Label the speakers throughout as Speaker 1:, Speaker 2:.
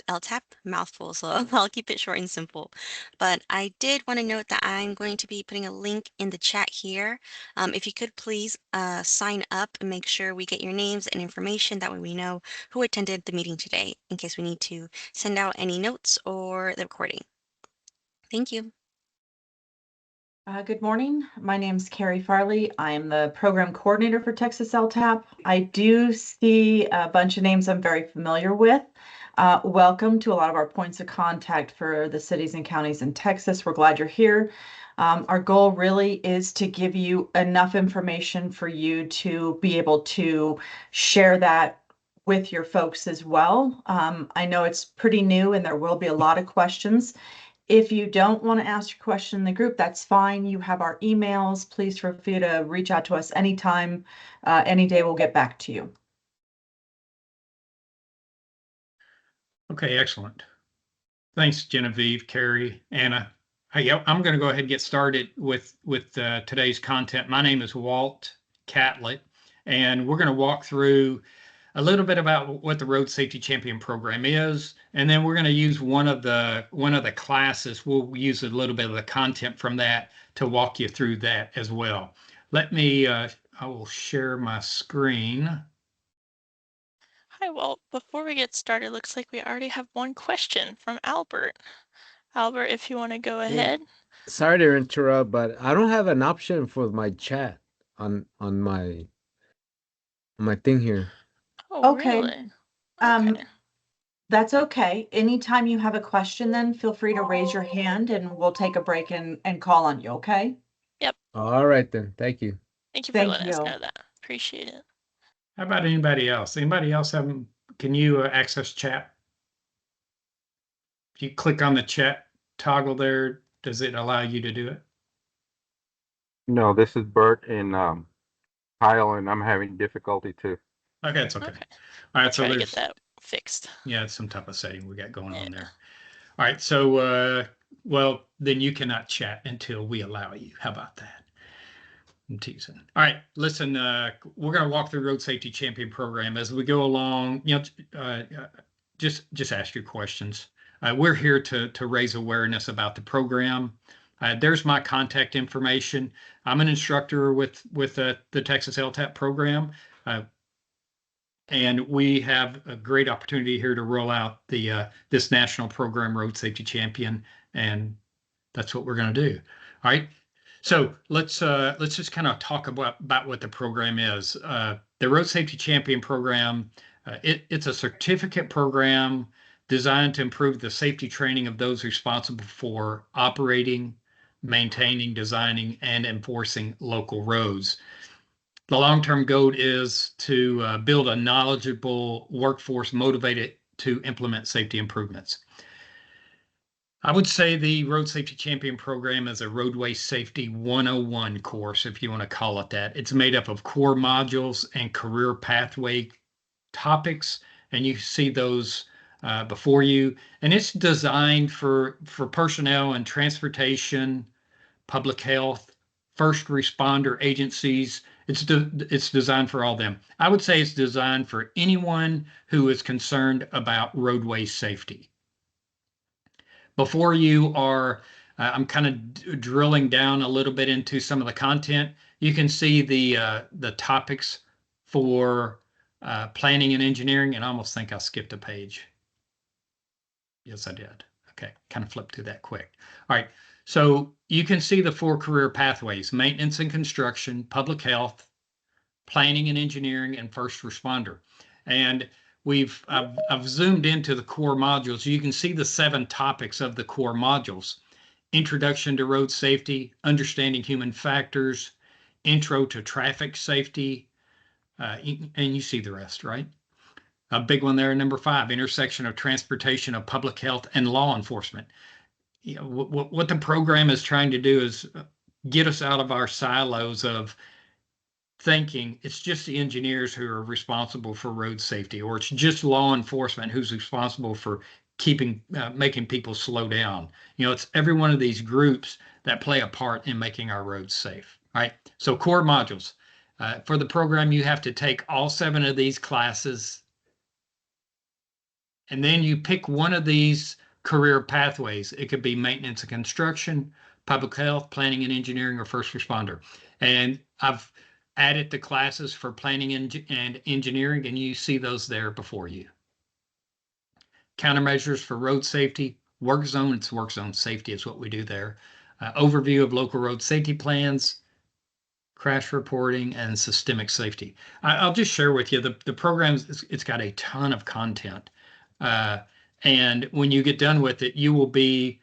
Speaker 1: LTAP, mouthful, so I'll keep it short and simple. But I did want to note that I'm going to be putting a link in the chat here. If you could please sign up and make sure we get your names and information. That way we know who attended the meeting today in case we need to send out any notes or the recording. Thank you.
Speaker 2: Good morning. My name is Carrie Farley. I am the program coordinator for Texas LTAP. I do see a bunch of names I'm very familiar with. Welcome to a lot of our points of contact for the cities and counties in Texas. We're glad you're here. Our goal really is to give you enough information for you to be able to share that with your folks as well. I know it's pretty new and there will be a lot of questions. If you don't want to ask your question in the group, that's fine. You have our emails. Please feel free to reach out to us anytime, any day. We'll get back to you.
Speaker 3: Okay, excellent. Thanks, Genevieve, Carrie, Anna. Hey, I'm going to go ahead and get started with today's content. My name is Walt Catlett, and we're going to walk through a little bit about what the Road Safety Champion Program is, and then we're going to use one of the classes. We'll use a little bit of the content from that to walk you through that as well. Let me, I will share my screen.
Speaker 4: Hi, Walt. Before we get started, looks like we already have one question from Albert. Albert, if you want to go ahead.
Speaker 5: Sorry to interrupt, but I don't have an option for my chat on my thing here.
Speaker 4: Oh,
Speaker 2: Okay.
Speaker 4: really? Okay.
Speaker 2: That's okay. Anytime you have a question, then feel free to raise your hand and we'll take a break and call on you, okay?
Speaker 4: Yep.
Speaker 5: All right then. Thank you.
Speaker 4: Thank you for letting us know that. Appreciate it.
Speaker 3: How about anybody else? Anybody else can you access chat? If you click on the chat toggle there, does it allow you to do it?
Speaker 6: No, this is Bert and Kyle, and I'm having difficulty too.
Speaker 3: Okay, it's okay. All right, so
Speaker 4: try to get that fixed.
Speaker 3: Yeah, it's some type of setting we got going on there. All right, so well, then you cannot chat until we allow you. How about that? I'm teasing. All right, listen, we're going to walk through Road Safety Champion Program as we go along. You know, just ask your questions. We're here to raise awareness about the program. There's my contact information. I'm an instructor with the Texas LTAP program. And we have a great opportunity here to roll out the this national program, Road Safety Champion, and that's what we're going to do. All right. So let's just kind of talk about what the program is. The Road Safety Champion program, it's a certificate program designed to improve the safety training of those responsible for operating, maintaining, designing, and enforcing local roads. The long-term goal is to build a knowledgeable workforce motivated to implement safety improvements. I would say the Road Safety Champion Program is a roadway safety 101 course, if you want to call it that. It's made up of core modules and career pathway topics, and you see those before you. And it's designed for personnel and transportation, public health, first responder agencies. It's designed for all them. I would say it's designed for anyone who is concerned about roadway safety. Before you are, I'm kind of drilling down a little bit into some of the content. You can see the topics for planning and engineering, and I almost think I skipped a page. Yes, I did. Okay, kind of flipped through that quick. All right, so you can see the 4 career pathways: maintenance and construction, public health, planning and engineering, and first responder. And I've zoomed into the core modules. You can see the 7 topics of the core modules: introduction to road safety, understanding human factors, intro to traffic safety, and you see the rest, right? A big one there, number 5, intersection of transportation of public health and law enforcement. You know, what the program is trying to do is get us out of our silos of thinking it's just the engineers who are responsible for road safety, or it's just law enforcement who's responsible for making people slow down. You know, it's every one of these groups that play a part in making our roads safe. All right. So core modules for the program, you have to take all 7 of these classes And then you pick one of these career pathways. It could be maintenance and construction, public health, planning and engineering, or first responder. And I've added the classes for planning and engineering, and you see those there before you. Countermeasures for road safety, work zone, it's work zone safety is what we do there. Overview of local road safety plans, crash reporting, and systemic safety. I'll just share with you the programs, it's got a ton of content. And when you get done with it, you will be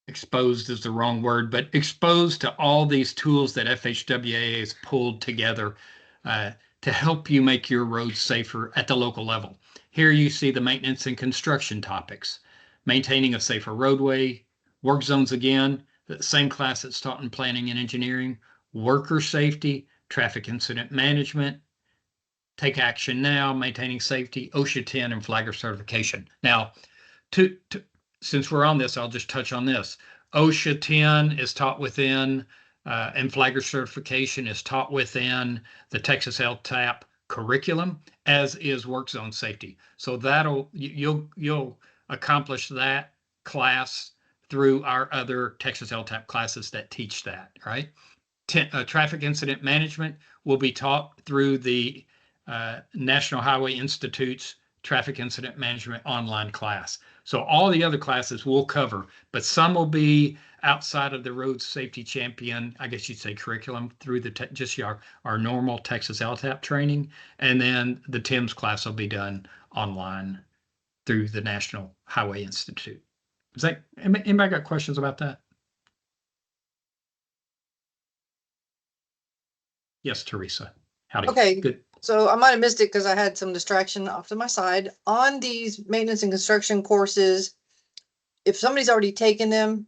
Speaker 3: exposed is the wrong word, but exposed to all these tools that FHWA has pulled together to help you make your roads safer at the local level. Here you see the maintenance and construction topics, maintaining a safer roadway, work zones again, the same class that's taught in planning and engineering, worker safety, traffic incident management, take action now, maintaining safety, OSHA 10, and flagger certification. Now, since we're on this, I'll just touch on this. OSHA 10 is taught within, and flagger certification is taught within the Texas LTAP curriculum, as is work zone safety. So you'll accomplish that class through our other Texas LTAP classes that teach that, right? Traffic incident management will be taught through the National Highway Institute's Traffic Incident Management online class. So all the other classes will cover, but some will be outside of the Road Safety Champion, I guess you'd say curriculum, through the just our normal Texas LTAP training. And then the TIMS class will be done online through the National Highway Institute. Is that, anybody got questions about that? Yes, Teresa. Howdy.
Speaker 7: Okay.
Speaker 3: Good.
Speaker 7: So I might have missed it because I had some distraction off to my side. On these maintenance and construction courses, if somebody's already taken them,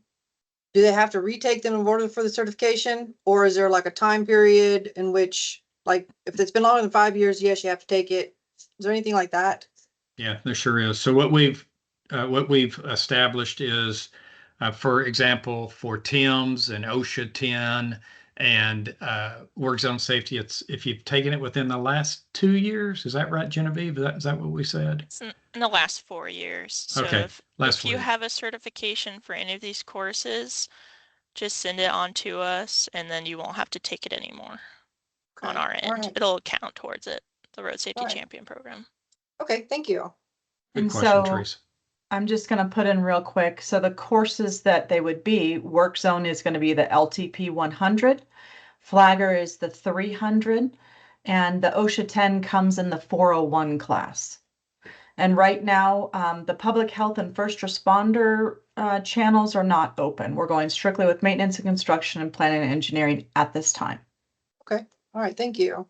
Speaker 7: do they have to retake them in order for the certification? Or is there like a time period in which, like, if it's been longer than 5 years, yes, you have to take it? Is there anything like that?
Speaker 3: Yeah, there sure is. So what we've established is, for example, for TIMS and OSHA 10 and work zone safety, it's if you've taken it within the last 2 years. Is that right, Genevieve? Is that what we said?
Speaker 4: It's in the last 4 years. So
Speaker 3: Okay,
Speaker 4: if you have a certification for any of these courses, just send it on to us and then you won't have to take it anymore on our end.
Speaker 7: Alright.
Speaker 4: It'll count towards it, the Road Safety
Speaker 7: Alright.
Speaker 4: Champion program.
Speaker 7: Okay, thank you.
Speaker 3: Good
Speaker 2: And
Speaker 3: question,
Speaker 2: so
Speaker 3: Teresa.
Speaker 2: I'm just going to put in real quick. So the courses that they would be, work zone is going to be the LTP 100, flagger is the 300, and the OSHA 10 comes in the 401 class. And right now, the public health and first responder channels are not open. We're going strictly with maintenance and construction and planning and engineering at this time.
Speaker 7: Okay, all right, thank you.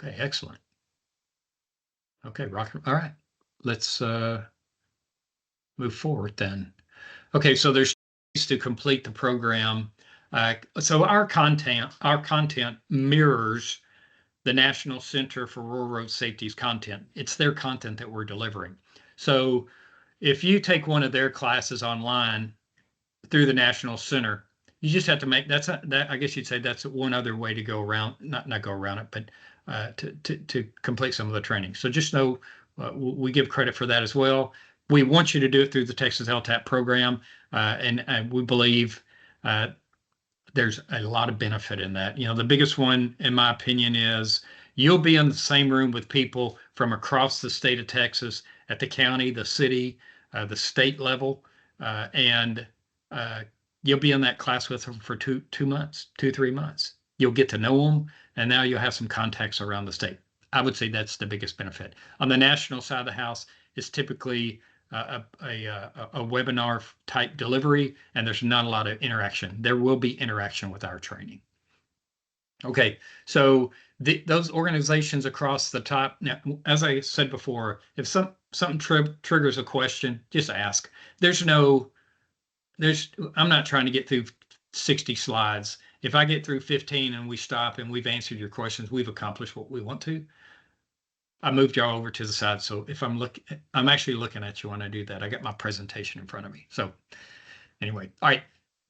Speaker 3: Okay, excellent. Okay, Rocker. All right, let's move forward then. Okay, so there's ways to complete the program. So our content mirrors the National Center for Rural Road Safety's content. It's their content that we're delivering. So if you take one of their classes online through the National Center, you just have to make I guess you'd say that's one other way to go around, not go around it, but to complete some of the training. So just know we give credit for that as well. We want you to do it through the Texas LTAP program, and we believe there's a lot of benefit in that. You know, the biggest one, in my opinion, is you'll be in the same room with people from across the state of Texas at the county, the city, the state level, and you'll be in that class with them for 3 months. You'll get to know them, and now you'll have some contacts around the state. I would say that's the biggest benefit. On the national side of the house, it's typically a webinar type delivery, and there's not a lot of interaction. There will be interaction with our training. Okay, so those organizations across the top. Now, as I said before, if something triggers a question, just ask. I'm not trying to get through 60 slides. If I get through 15 and we stop and we've answered your questions, we've accomplished what we want to. I moved y'all over to the side. So if I'm actually looking at you when I do that. I got my presentation in front of me. So anyway, all right.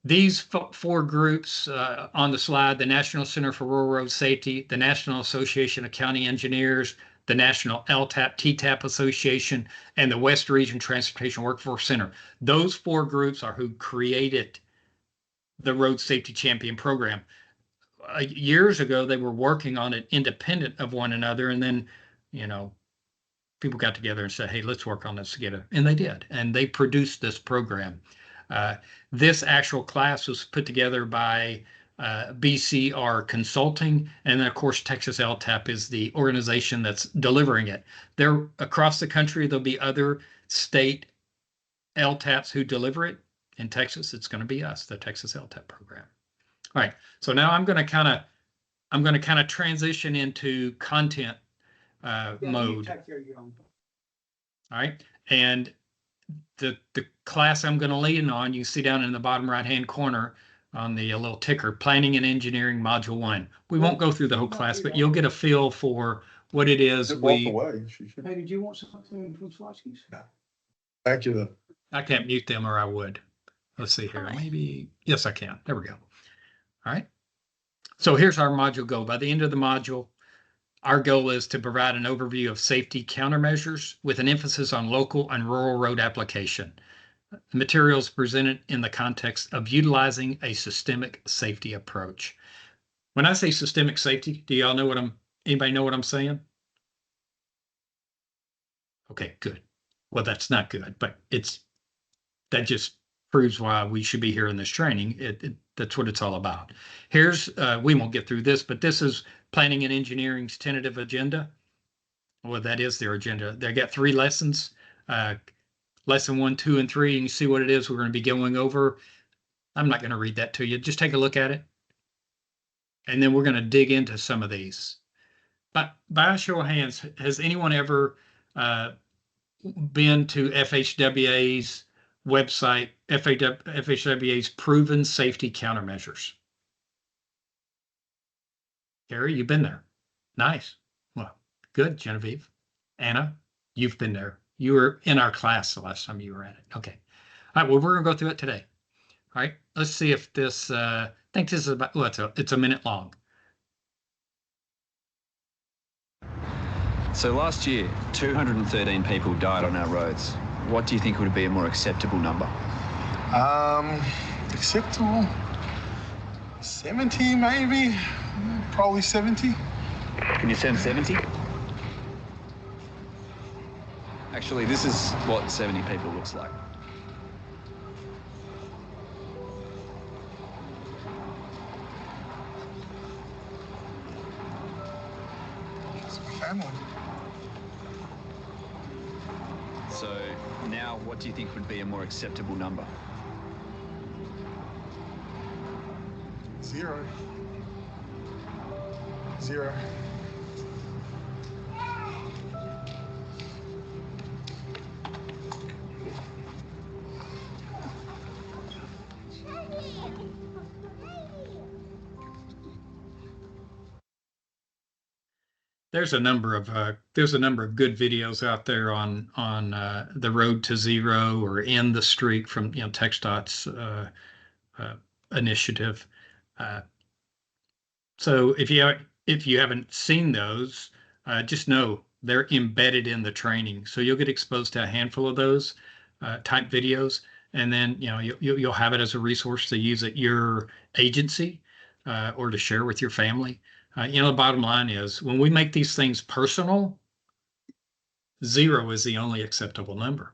Speaker 3: These 4 groups on the slide: the National Center for Rural Road Safety, the National Association of County Engineers, the National LTAP, TTAP Association, and the West Region Transportation Workforce Center. Those 4 groups are who created the Road Safety Champion program. Years ago, they were working on it independent of one another. And then, you know, people got together and said, hey, let's work on this together. And they did. And they produced this program. This actual class was put together by BCR Consulting. And then, of course, Texas LTAP is the organization that's delivering it. They're across the country. There'll be other state LTAPs who deliver it. In Texas, it's going to be us, the Texas LTAP program. All right. So now I'm going to kind of transition into content mode. All right. And the class I'm going to lean on, you see down in the bottom right-hand corner on the little ticker, Planning and Engineering Module 1. We won't go through the whole class, but you'll get a feel for what it is.
Speaker 8: Hey,
Speaker 9: did you want something from Swatski's?
Speaker 8: Back to the.
Speaker 3: I can't mute them or I would. Let's see here. Maybe. Yes, I can. There we go. All right. So here's our module goal. By the end of the module, our goal is to provide an overview of safety countermeasures with an emphasis on local and rural road application. The materials presented in the context of utilizing a systemic safety approach. When I say systemic safety, do y'all know anybody know what I'm saying? Okay, good. Well, that's not good, but that just proves why we should be here in this training. That's what it's all about. Here's, we won't get through this, but this is Planning and Engineering's tentative agenda. Well, that is their agenda. They got 3 lessons, lesson 1, 2, and 3. You can see what it is we're going to be going over. I'm not going to read that to you. Just take a look at it. And then we're going to dig into some of these. But by a show of hands, has anyone ever been to FHWA's website, FHWA's Proven Safety Countermeasures? Gary, you've been there. Nice. Well, good, Genevieve. Anna, you've been there. You were in our class the last time you were at it. Okay. All right, well, we're going to go through it today. All right, let's see if this, I think this is about, well, it's a minute long.
Speaker 10: So last year, 213 people died on our roads. What do you think would be a more acceptable number?
Speaker 8: Acceptable? 70 maybe? Probably 70.
Speaker 10: Can you send 70? Actually, this is what 70 people looks like.
Speaker 8: It's my family.
Speaker 10: So now, what do you think would be a more acceptable number?
Speaker 8: 0. 0.
Speaker 3: There's a number of good videos out there on the Road to Zero or End the Streak from TxDOT's initiative. So if you haven't seen those, just know they're embedded in the training. So you'll get exposed to a handful of those type videos, and then you'll have it as a resource to use at your agency or to share with your family. The bottom line is when we make these things personal, 0 is the only acceptable number.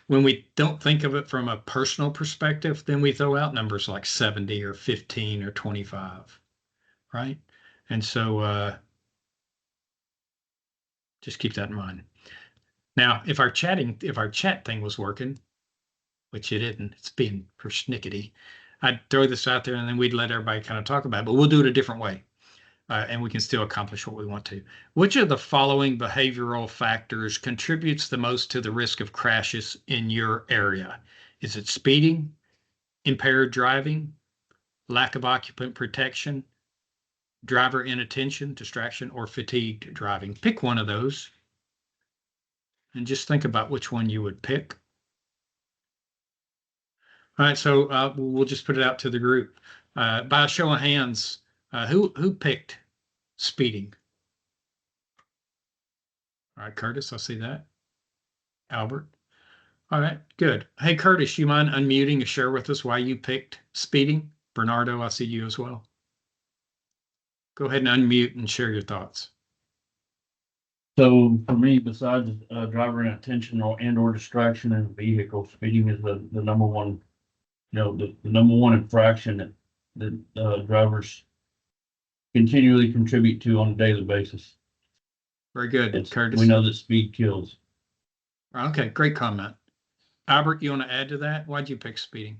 Speaker 3: When we don't think of it from a personal perspective, then we throw out numbers like 70 or 15 or 25, right? And so just keep that in mind. Now, if our chat thing was working, which it isn't, it's being persnickety, I'd throw this out there and then we'd let everybody kind of talk about it, but we'll do it a different way. And we can still accomplish what we want to. Which of the following behavioral factors contributes the most to the risk of crashes in your area? Is it speeding, impaired driving, lack of occupant protection, driver inattention, distraction, or fatigued driving? Pick one of those and just think about which one you would pick. All right, so we'll just put it out to the group. By a show of hands, who picked speeding? All right, Curtis, I see that. Albert. All right, good. Hey, Curtis, you mind unmuting and share with us why you picked speeding? Bernardo, I see you as well. Go ahead and unmute and share your thoughts.
Speaker 11: So for me, besides driver inattention or distraction in a vehicle, speeding is the number one, the number one infraction that drivers continually contribute to on a daily basis.
Speaker 3: Very good, Curtis.
Speaker 11: We know that speed kills.
Speaker 3: Okay, great comment. Albert, you want to add to that? Why'd you pick speeding?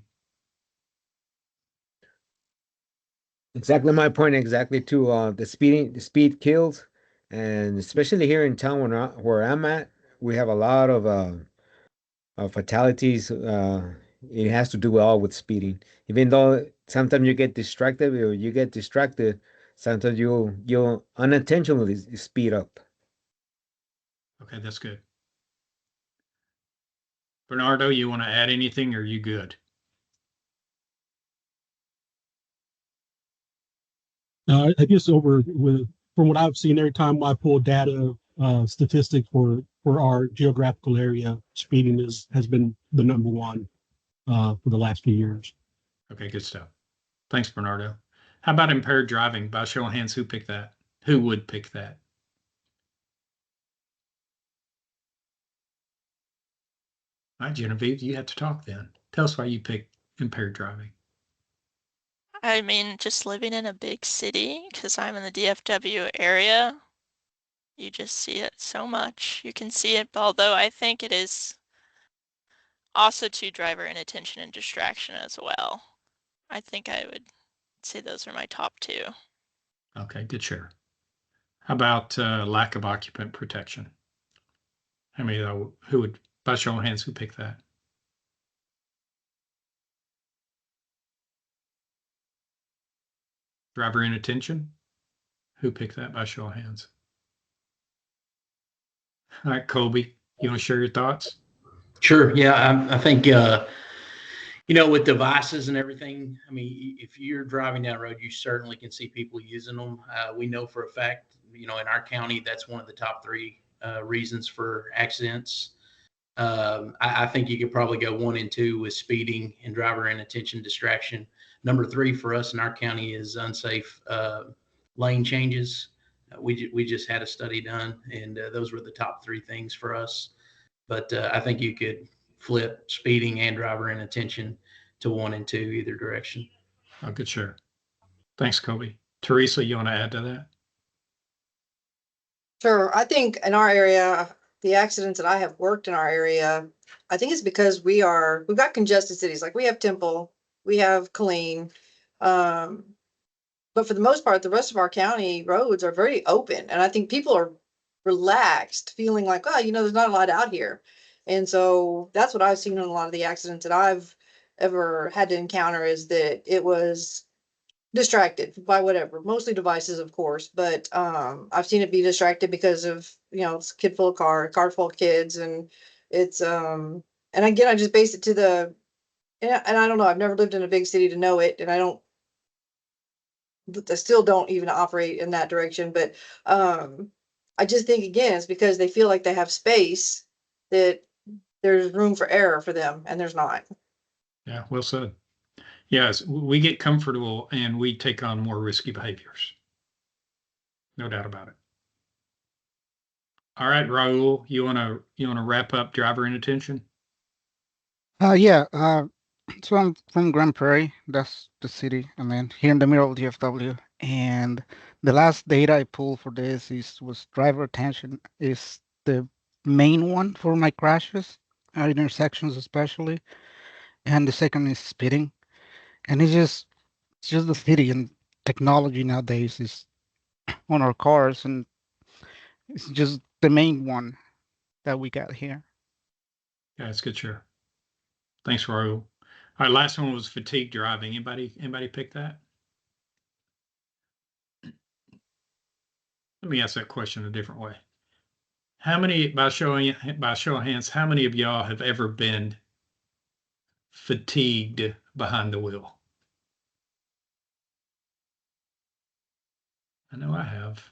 Speaker 5: Exactly my point. Exactly too. The speed kills, and especially here in town where I'm at, we have a lot of fatalities. It has to do all with speeding. Even though sometimes you get distracted, or you get distracted, sometimes you'll unintentionally speed up.
Speaker 3: Okay, that's good. Bernardo, you want to add anything, or are you good?
Speaker 9: I guess from what I've seen, every time I pull data, statistics for our geographical area, speeding has been the number one for the last few years.
Speaker 3: Okay, good stuff. Thanks, Bernardo. How about impaired driving? By show of hands, who picked that? Who would pick that? All right, Genevieve, you have to talk then. Tell us why you picked impaired driving.
Speaker 4: I mean, just living in a big city, because I'm in the DFW area, you just see it so much. You can see it, although I think it is also to driver inattention and distraction as well. I think I would say those are my top two.
Speaker 3: Okay, good share. How about lack of occupant protection? I mean, who would, by show of hands, who picked that? Driver inattention? Who picked that by show of hands? All right, Colby, you want to share your thoughts?
Speaker 12: Sure. Yeah, I think, with devices and everything, I mean, if you're driving down the road, you certainly can see people using them. We know for a fact, in our county, that's one of the top three reasons for accidents. I think you could probably go 1 and 2 with speeding and driver inattention distraction. Number 3 for us in our county is unsafe lane changes. We just had a study done, and those were the top 3 things for us. But I think you could flip speeding and driver inattention to 1 and 2 either direction.
Speaker 3: Oh, good share. Thanks, Colby. Teresa, you want to add to that?
Speaker 7: Sure. I think in our area, the accidents that I have worked in our area, I think it's because we've got congested cities. Like we have Temple, we have Killeen. But for the most part, the rest of our county roads are very open. And I think people are relaxed, feeling like, oh, there's not a lot out here. And so that's what I've seen in a lot of the accidents that I've ever had to encounter, is that it was distracted by whatever, mostly devices, of course, but I've seen it be distracted because of, it's a kid full of car full of kids, and it's and again, I just base it to and I don't know, I've never lived in a big city to know it, and I still don't even operate in that direction, but I just think, again, it's because they feel like they have space, that there's room for error for them, and there's not.
Speaker 3: Yeah, well said. Yes, we get comfortable and we take on more risky behaviors. No doubt about it. All right, Raul, you wanna wrap up driver inattention?
Speaker 13: Yeah. So I'm from Grand Prairie. That's the city. I mean, here in the middle of DFW. And the last data I pulled for this was driver attention is the main one for my crashes, intersections especially. And the second is speeding. And it's just the city, and technology nowadays is on our cars, and it's just the main one that we got here.
Speaker 3: Yeah, it's good, sure. Thanks, Raul. All right, last one was fatigue driving. Anybody pick that? Let me ask that question a different way. How many, by show of hands, how many of y'all have ever been fatigued behind the wheel? I know I have.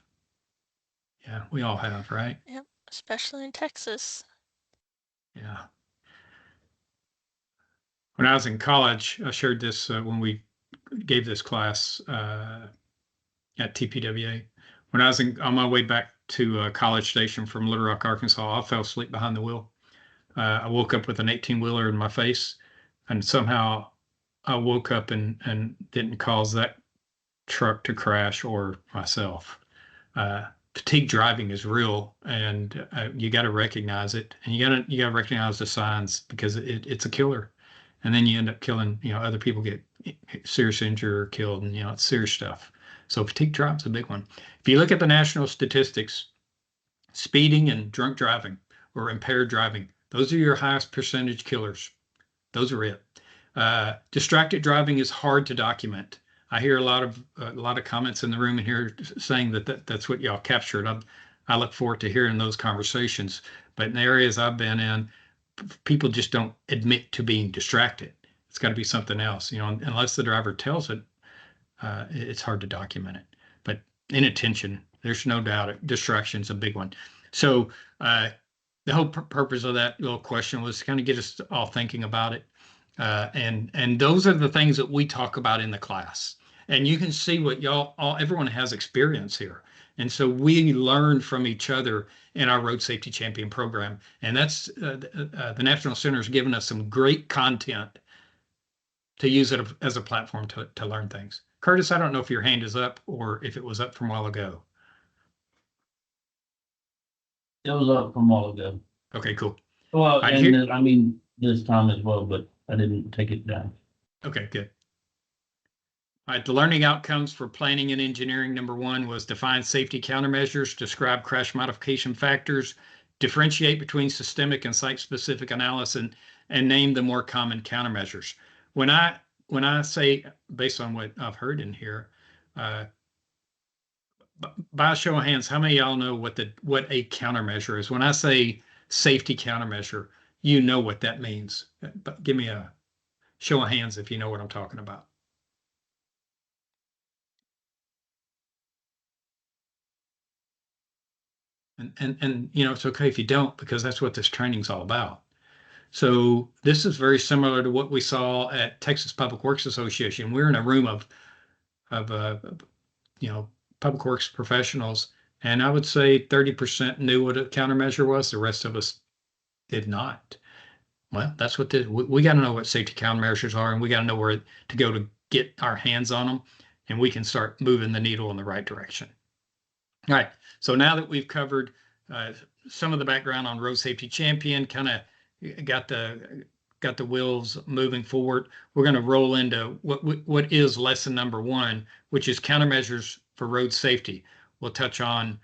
Speaker 3: Yeah, we all have, right?
Speaker 4: Yep. especially in Texas.
Speaker 3: Yeah. When I was in college, I shared this when we gave this class at TPWA. When I was on my way back to College Station from Little Rock, Arkansas, I fell asleep behind the wheel. I woke up with an 18-wheeler in my face, and somehow I woke up and didn't cause that truck to crash or myself. Fatigue driving is real, and you got to recognize it, and you got to recognize the signs, because it's a killer. And then you end up killing, other people get serious injured or killed, and it's serious stuff. So fatigue drive's a big one. If you look at the national statistics, speeding and drunk driving or impaired driving, those are your highest percentage killers. Those are it. Distracted driving is hard to document. I hear a lot of comments in the room in here saying that's what y'all captured. I look forward to hearing those conversations. But in the areas I've been in, people just don't admit to being distracted. It's got to be something else, unless the driver tells it. It's hard to document it. But inattention, there's no doubt, distraction is a big one. So the whole purpose of that little question was to kind of get us all thinking about it. And those are the things that we talk about in the class. And you can see what everyone has experience here. And so we learn from each other in our Road Safety Champion program. And that's the National Center has given us some great content to use it as a platform to learn things. Curtis, I don't know if your hand is up or if it was up from a while ago.
Speaker 11: It was up from a while ago.
Speaker 3: Okay, cool.
Speaker 11: Well, I mean, this time as well, but I didn't take it down.
Speaker 3: Okay, good. All right, the learning outcomes for planning and engineering, number 1 was define safety countermeasures, describe crash modification factors, differentiate between systemic and site-specific analysis, and name the more common countermeasures. When I say, based on what I've heard in here, by a show of hands, how many of y'all know what a countermeasure is? When I say safety countermeasure, you know what that means. But give me a show of hands if you know what I'm talking about. And it's okay if you don't, because that's what this training's all about. So this is very similar to what we saw at Texas Public Works Association. We're in a room of public works professionals, and I would say 30% knew what a countermeasure was. The rest of us did not. Well, that's what we got to know what safety countermeasures are, and we got to know where to go to get our hands on them, and we can start moving the needle in the right direction. All right. So now that we've covered some of the background on Road Safety Champion, kind of got the wheels moving forward, we're going to roll into what is lesson number 1, which is countermeasures for road safety. We'll touch on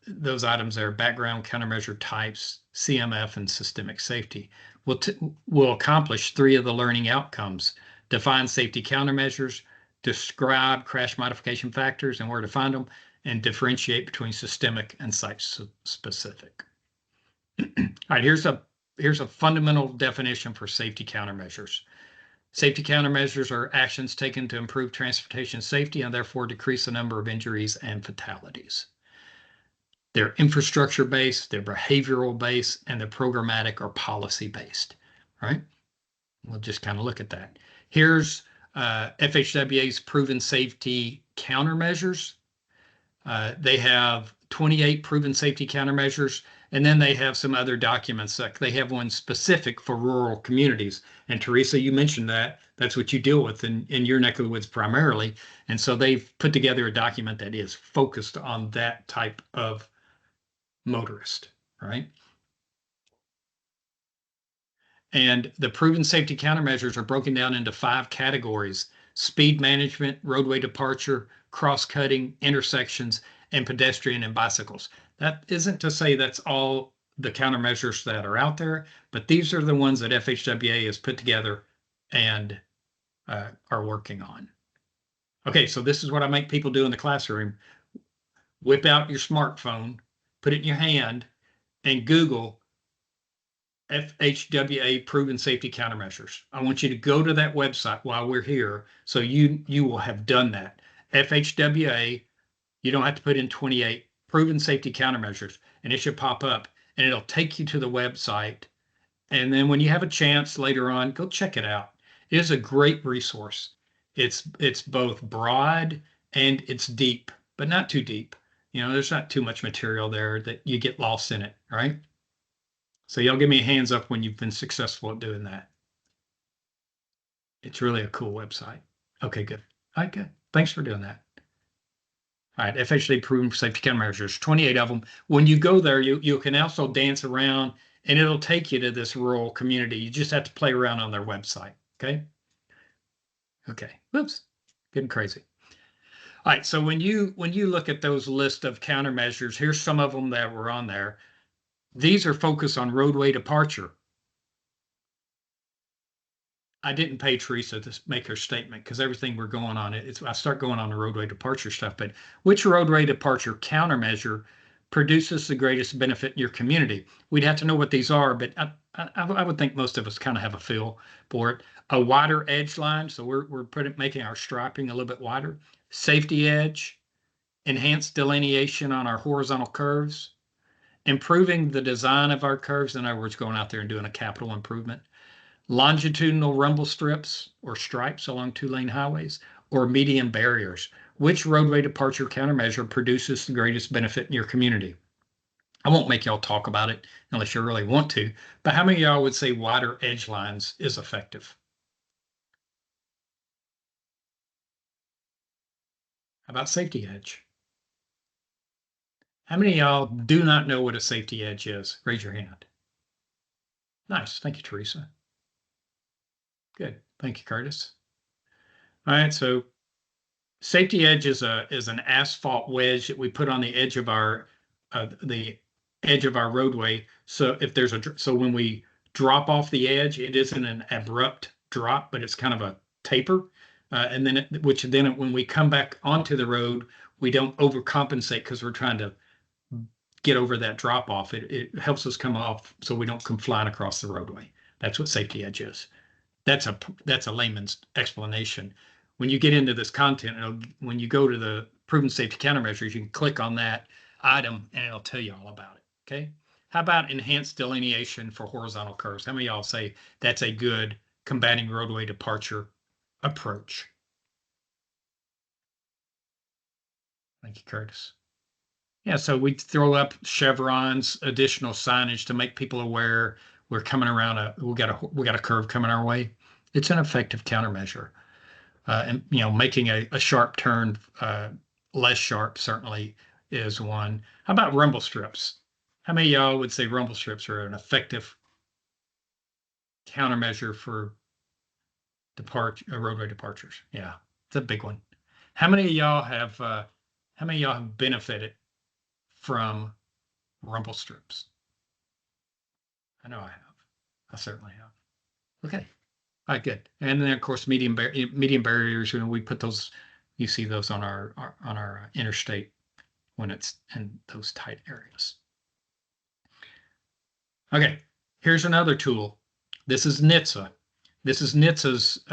Speaker 3: those items there: background countermeasure types, CMF, and systemic safety. We'll accomplish 3 of the learning outcomes: define safety countermeasures, describe crash modification factors and where to find them, and differentiate between systemic and site-specific. All right, here's a fundamental definition for safety countermeasures. Safety countermeasures are actions taken to improve transportation safety and therefore decrease the number of injuries and fatalities. They're infrastructure-based, they're behavioral-based, and they're programmatic or policy-based, right? We'll just kind of look at that. Here's FHWA's proven safety countermeasures. They have 28 proven safety countermeasures, and then they have some other documents. Like they have one specific for rural communities. And Teresa, you mentioned that's what you deal with in your neck of the woods primarily. And so they've put together a document that is focused on that type of motorist, right? And the proven safety countermeasures are broken down into 5 categories: speed management, roadway departure, cross-cutting, intersections, and pedestrian and bicycles. That isn't to say that's all the countermeasures that are out there, but these are the ones that FHWA has put together and are working on. Okay, so this is what I make people do in the classroom. Whip out your smartphone, put it in your hand, and Google FHWA proven safety countermeasures. I want you to go to that website while we're here, so you will have done that. FHWA, you don't have to put in 28 proven safety countermeasures. and it should pop up, and it'll take you to the website. And then when you have a chance later on, go check it out. It is a great resource. It's both broad and it's deep, but not too deep. You know, there's not too much material there that you get lost in it, right? So y'all give me a hands up when you've been successful at doing that. It's really a cool website. Okay, good. All right, good. Thanks for doing that. All right, FHA proven safety countermeasures, 28 of them. When you go there, you can also dance around and it'll take you to this rural community. You just have to play around on their website, okay? Okay, whoops, getting crazy. All right, so when you look at those list of countermeasures, here's some of them that were on there. These are focused on roadway departure. I didn't pay Teresa to make her statement because everything we're going on, I start going on the roadway departure stuff, but which roadway departure countermeasure produces the greatest benefit in your community? We'd have to know what these are, but I would think most of us kind of have a feel for it. A wider edge line, so we're making our striping a little bit wider. Safety edge, enhanced delineation on our horizontal curves, improving the design of our curves, in other words, going out there and doing a capital improvement. Longitudinal rumble strips or stripes along 2-lane highways, or median barriers. Which roadway departure countermeasure produces the greatest benefit in your community? I won't make y'all talk about it unless you really want to, but how many of y'all would say wider edge lines is effective? How about safety edge? How many of y'all do not know what a safety edge is? Raise your hand. Nice, thank you, Teresa. Good, thank you, Curtis. All right, so safety edge is an asphalt wedge that we put on the edge of our roadway. So if there's so when we drop off the edge, it isn't an abrupt drop, but it's kind of a taper. And then when we come back onto the road, we don't overcompensate because we're trying to get over that drop off. It helps us come off so we don't come flying across the roadway. That's what safety edge is. That's a layman's explanation. When you get into this content, when you go to the proven safety countermeasures, you can click on that item and it'll tell you all about it. Okay. How about enhanced delineation for horizontal curves? How many of y'all say that's a good combating roadway departure approach? Thank you, Curtis. Yeah, so we throw up chevrons, additional signage to make people aware we're coming around we got a curve coming our way. It's an effective countermeasure. And making a sharp turn less sharp certainly is one. How about rumble strips? How many of y'all would say rumble strips are an effective countermeasure for roadway departures? Yeah, it's a big one. How many of y'all have benefited from rumble strips? I know I have. I certainly have. Okay. All right, good. And then of course median barriers, we put those, you see those on our interstate when it's in those tight areas. Okay, here's another tool. This is NHTSA. This is NHTSA's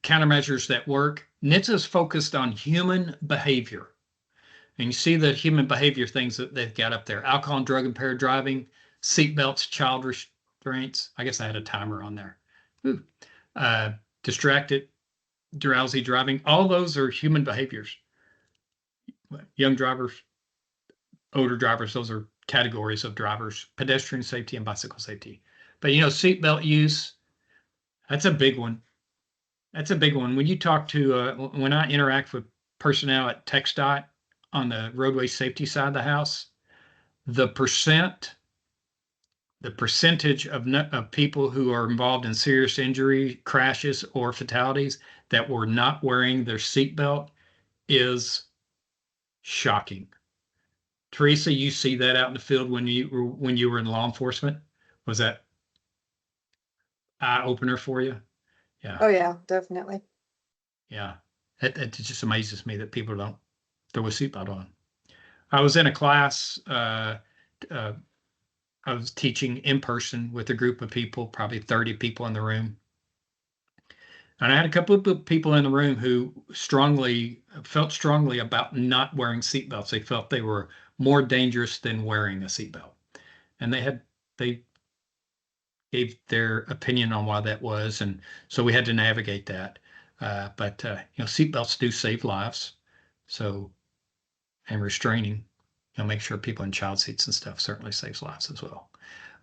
Speaker 3: countermeasures that work. NHTSA is focused on human behavior. And you see the human behavior things that they've got up there: alcohol and drug impaired driving, seat belts, child restraints. I guess I had a timer on there. Ooh. Distracted, drowsy driving. All those are human behaviors. Young drivers, older drivers, those are categories of drivers. Pedestrian safety and bicycle safety. But seatbelt use, that's a big one. That's a big one. When you talk to, when I interact with personnel at TxDOT on the roadway safety side of the house, the percentage of people who are involved in serious injury, crashes, or fatalities that were not wearing their seatbelt is shocking. Teresa, you see that out in the field when you were in law enforcement? Was that eye opener for you? Yeah.
Speaker 7: Oh yeah, definitely.
Speaker 3: Yeah. It just amazes me that people don't throw a seatbelt on. I was in a class, I was teaching in person with a group of people, probably 30 people in the room. And I had a couple of people in the room who felt strongly about not wearing seatbelts. They felt they were more dangerous than wearing a seatbelt. And they gave their opinion on why that was, and so we had to navigate that. But seatbelts do save lives, so, and restraining, make sure people in child seats and stuff certainly saves lives as well.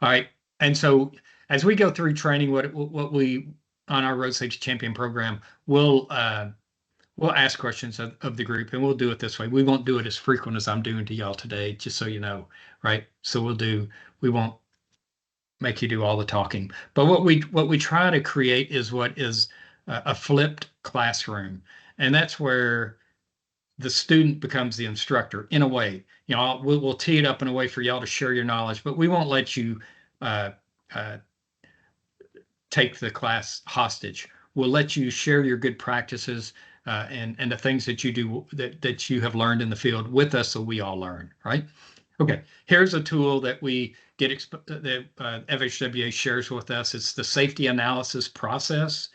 Speaker 3: All right, and so as we go through training, what we on our Road Safety Champion program, we'll ask questions of the group, and we'll do it this way. We won't do it as frequent as I'm doing to y'all today, just so you know, right? So we won't make you do all the talking. But what we try to create is what is a flipped classroom, and that's where the student becomes the instructor in a way. We'll tee it up in a way for y'all to share your knowledge, but we won't let you take the class hostage. We'll let you share your good practices and the things that you do that you have learned in the field with us, so we all learn, right? Okay, here's a tool that we get that FHWA shares with us. It's the safety analysis process.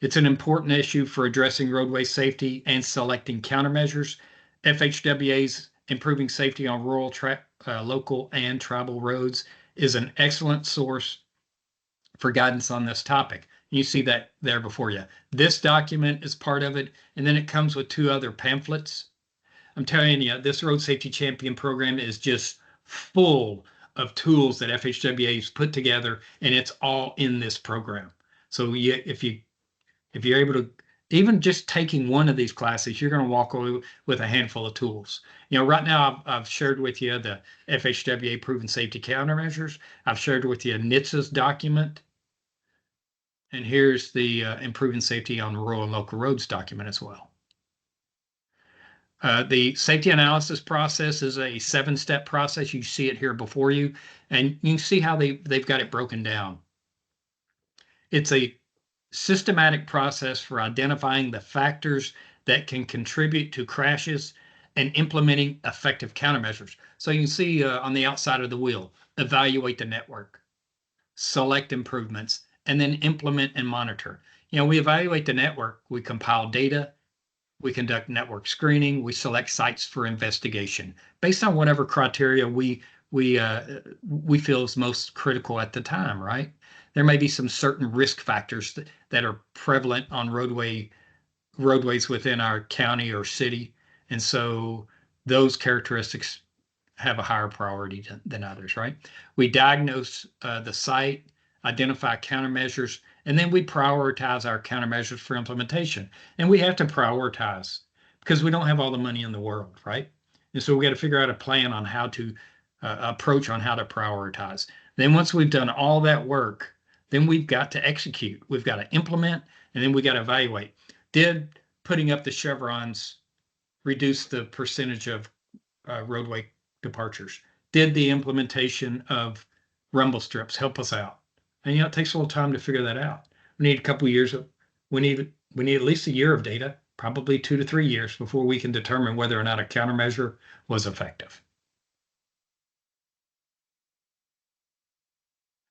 Speaker 3: It's an important issue for addressing roadway safety and selecting countermeasures. FHWA's Improving Safety on Rural, Local, and Tribal Roads is an excellent source for guidance on this topic. You see that there before you. This document is part of it, and then it comes with 2 other pamphlets. I'm telling you, this Road Safety Champion program is just full of tools that FHWA has put together, and it's all in this program. So if you're able to, even just taking one of these classes, you're going to walk away with a handful of tools. Right now I've shared with you the FHWA Proven Safety Countermeasures. I've shared with you NHTSA's document. And here's the Improving Safety on Rural and Local Roads document as well. The safety analysis process is a 7-step process. You see it here before you, and you can see how they've got it broken down. It's a systematic process for identifying the factors that can contribute to crashes and implementing effective countermeasures. So you can see on the outside of the wheel, evaluate the network, select improvements, and then implement and monitor. We evaluate the network, we compile data, we conduct network screening, we select sites for investigation based on whatever criteria we feel is most critical at the time, right? There may be some certain risk factors that are prevalent on roadways within our county or city, and so those characteristics have a higher priority than others, right? We diagnose the site, identify countermeasures, and then we prioritize our countermeasures for implementation. And we have to prioritize because we don't have all the money in the world, right? And so we got to figure out a plan on how to approach on how to prioritize. Then once we've done all that work, then we've got to execute. We've got to implement, and then we got to evaluate. Did putting up the chevrons reduce the percentage of roadway departures? Did the implementation of rumble strips help us out? And it takes a little time to figure that out. We need a couple of years. We need at least a year of data, probably 2 to 3 years, before we can determine whether or not a countermeasure was effective.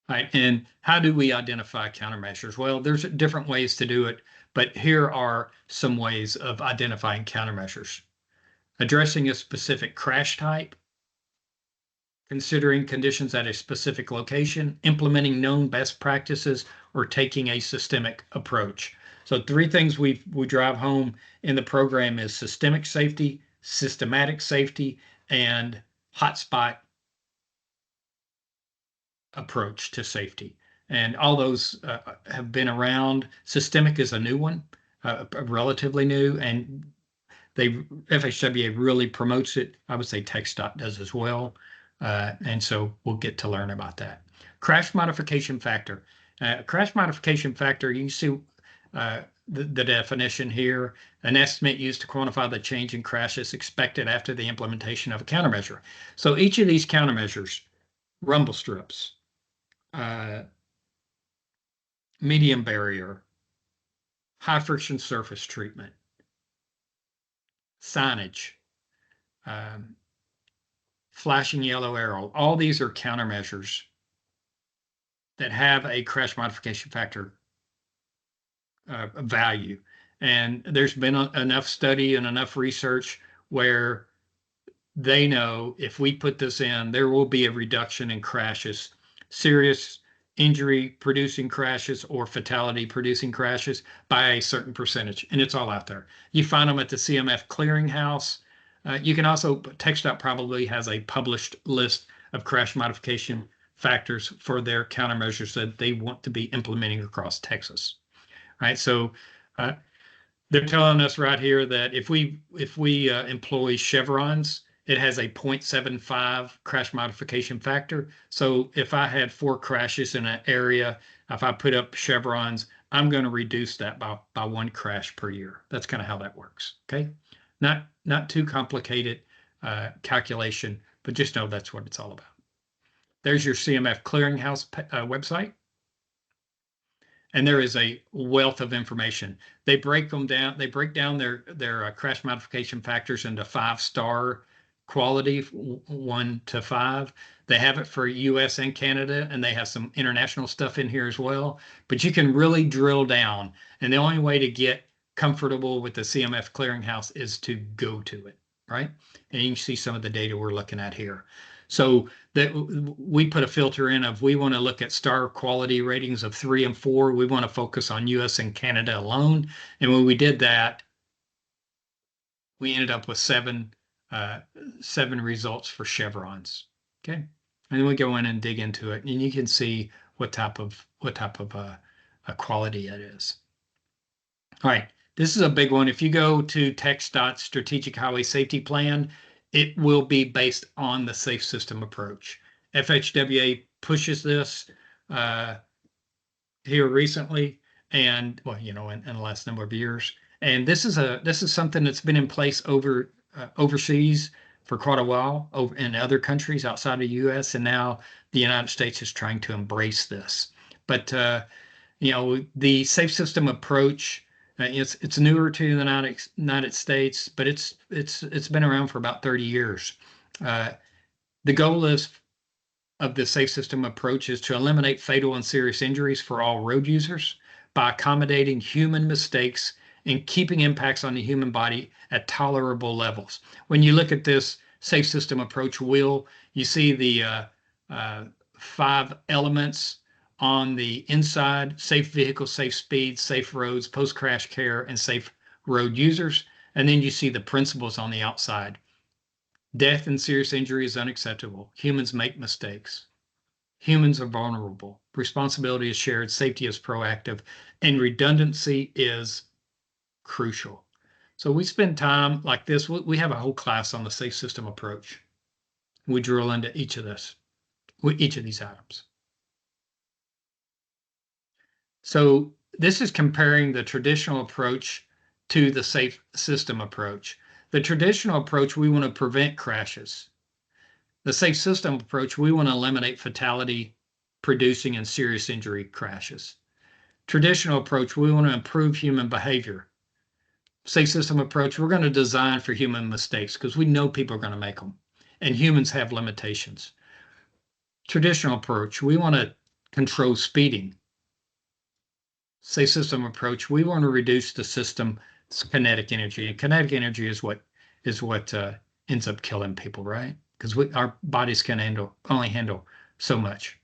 Speaker 3: All right, and how do we identify countermeasures? Well, there's different ways to do it, but here are some ways of identifying countermeasures. Addressing a specific crash type, considering conditions at a specific location, implementing known best practices, or taking a systemic approach. So 3 things we drive home in the program is systemic safety, systematic safety, and hotspot approach to safety. And all those have been around. Systemic is a new one, relatively new, and FHWA really promotes it. I would say TxDOT does as well. And so we'll get to learn about that. Crash modification factor. Crash modification factor, you can see the definition here, an estimate used to quantify the change in crashes expected after the implementation of a countermeasure. So each of these countermeasures, rumble strips, medium barrier, high friction surface treatment, signage, flashing yellow arrow, all these are countermeasures that have a crash modification factor value. And there's been enough study and enough research where they know if we put this in, there will be a reduction in crashes, serious injury producing crashes or fatality producing crashes by a certain percentage. And it's all out there. You find them at the CMF clearinghouse. You can also, TxDOT probably has a published list of crash modification factors for their countermeasures that they want to be implementing across Texas. Right. So they're telling us right here that if we employ chevrons, it has a 0.75 crash modification factor. So if I had 4 crashes in an area, if I put up chevrons, I'm going to reduce that by 1 crash per year. That's kind of how that works. Okay. Not too complicated calculation, but just know that's what it's all about. There's your CMF clearinghouse website. And there is a wealth of information. They break them down. They break down their crash modification factors into 5-star quality, 1 to 5. They have it for US and Canada, and they have some international stuff in here as well. But you can really drill down. And the only way to get comfortable with the CMF clearinghouse is to go to it, right? And you can see some of the data we're looking at here. So that we put a filter in of, we want to look at star quality ratings of 3 and 4. We want to focus on US and Canada alone. And when we did that, we ended up with 7 results for chevrons. Okay. And then we go in and dig into it, and you can see what type of quality it is. All right. This is a big one. If you go to TxDOT Strategic Highway Safety Plan, it will be based on the safe system approach. FHWA pushes this here recently, and well, you know, in the last number of years. And this is something that's been in place overseas for quite a while, over in other countries outside of the U.S. And now the United States is trying to embrace this. But you know, the safe system approach. It's newer to the United States, but it's been around for about 30 years. The goal of the safe system approach is to eliminate fatal and serious injuries for all road users by accommodating human mistakes and keeping impacts on the human body at tolerable levels. When you look at this safe system approach wheel, you see the 5 elements on the inside: safe vehicles, safe speed, safe roads, post-crash care, and safe road users. And then you see the principles on the outside. Death and serious injury is unacceptable. Humans make mistakes. Humans are vulnerable. Responsibility is shared. Safety is proactive. And redundancy is crucial. So we spend time like this. We have a whole class on the safe system approach. We drill into each of these items. So this is comparing the traditional approach to the safe system approach. The traditional approach, we want to prevent crashes. The safe system approach, we want to eliminate fatality producing and serious injury crashes. Traditional approach, we want to improve human behavior. Safe system approach, we're going to design for human mistakes because we know people are going to make them, and humans have limitations. Traditional approach, we want to control speeding. Safe system approach, we want to reduce the system's kinetic energy, and kinetic energy is what ends up killing people, right? Because our bodies can only handle so much.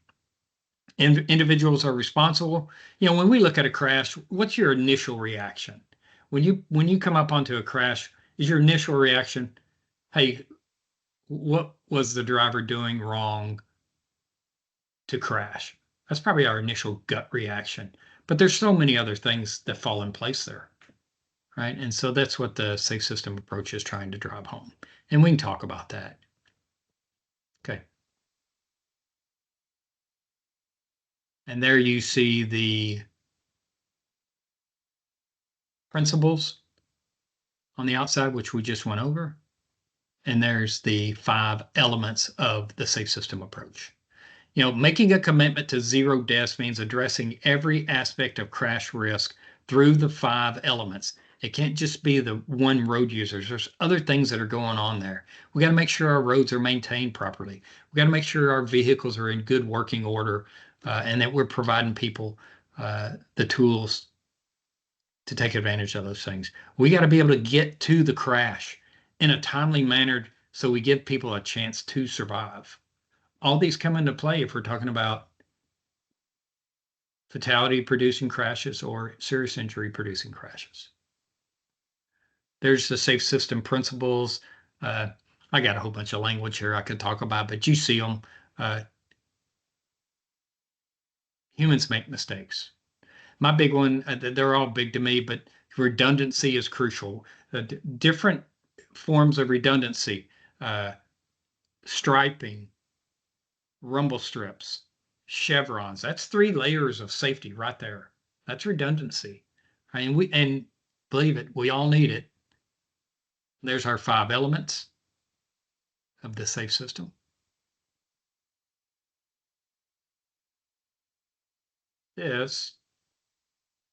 Speaker 3: Individuals are responsible. You know, when we look at a crash, what's your initial reaction? When you come up onto a crash, is your initial reaction, hey, what was the driver doing wrong to crash? That's probably our initial gut reaction. But there's so many other things that fall in place there, right? And so that's what the safe system approach is trying to drive home. And we can talk about that. Okay. And there you see the principles on the outside, which we just went over. And there's the 5 elements of the safe system approach. You know, making a commitment to 0 deaths means addressing every aspect of crash risk through the 5 elements. It can't just be the one road users. There's other things that are going on there. We got to make sure our roads are maintained properly. We got to make sure our vehicles are in good working order and that we're providing people the tools to take advantage of those things. We got to be able to get to the crash in a timely manner So we give people a chance to survive. All these come into play if we're talking about fatality producing crashes or serious injury producing crashes. There's the safe system principles. I got a whole bunch of language here I could talk about, but you see them. Humans make mistakes. My big one, they're all big to me, but redundancy is crucial. Different forms of redundancy, striping, rumble strips, chevrons. That's 3 layers of safety right there. That's redundancy. And believe it, we all need it. There's our 5 elements of the safe system. This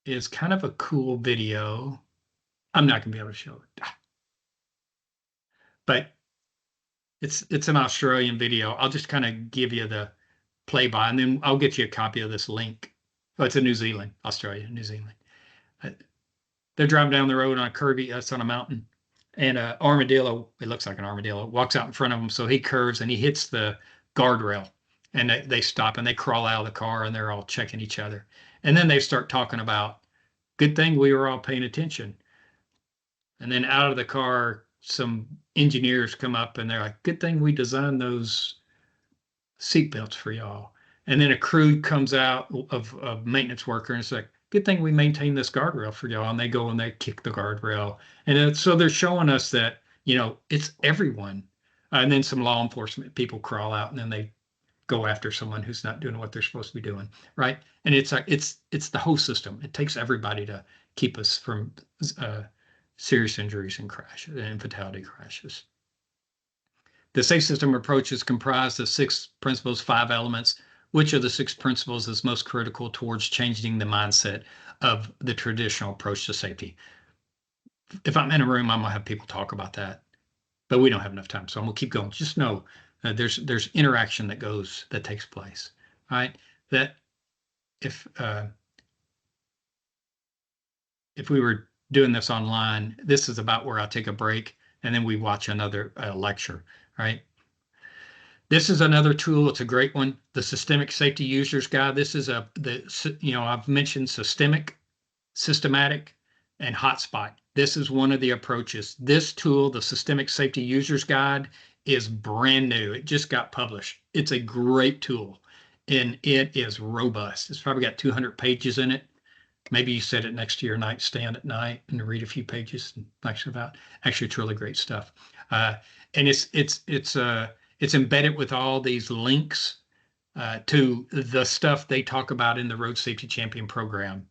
Speaker 3: is kind of a cool video. I'm not going to be able to show it, but it's an Australian video. I'll just kind of give you the play-by, and then I'll get you a copy of this link. Oh, it's in New Zealand, Australia, New Zealand. They're driving down the road on a curvy, that's on a mountain, and an armadillo, it looks like an armadillo, walks out in front of him. So he curves and he hits the guardrail, and they stop and they crawl out of the car, and they're all checking each other. And then they start talking about, good thing we were all paying attention. And then out of the car, some engineers come up and they're like, good thing we designed those seatbelts for y'all. And then a crew comes out of maintenance worker and it's like, good thing we maintained this guardrail for y'all. And they go and they kick the guardrail. And so they're showing us that, you know, it's everyone. And then some law enforcement people crawl out and then they go after someone who's not doing what they're supposed to be doing, right? And it's like it's the whole system. It takes everybody to keep us from serious injuries and crashes and fatality crashes. The safe system approach is comprised of 6 principles, 5 elements. Which of the 6 principles is most critical towards changing the mindset of the traditional approach to safety? If I'm in a room, I'm gonna have people talk about that, but we don't have enough time, so I'm gonna keep going. Just know there's interaction that takes place. All right, that if we were doing this online, this is about where I take a break and then we watch another lecture. Right. This is another tool. It's a great one. The Systemic Safety Users Guide. This is I've mentioned systemic, systematic, and hotspot. This is one of the approaches. This tool, the Systemic Safety Users Guide, is brand new. It just got published. It's a great tool, and it is robust. It's probably got 200 pages in it. Maybe you set it next to your nightstand at night and read a few pages. Actually, it's really great stuff. And it's embedded with all these links to the stuff they talk about in the Road Safety Champion program.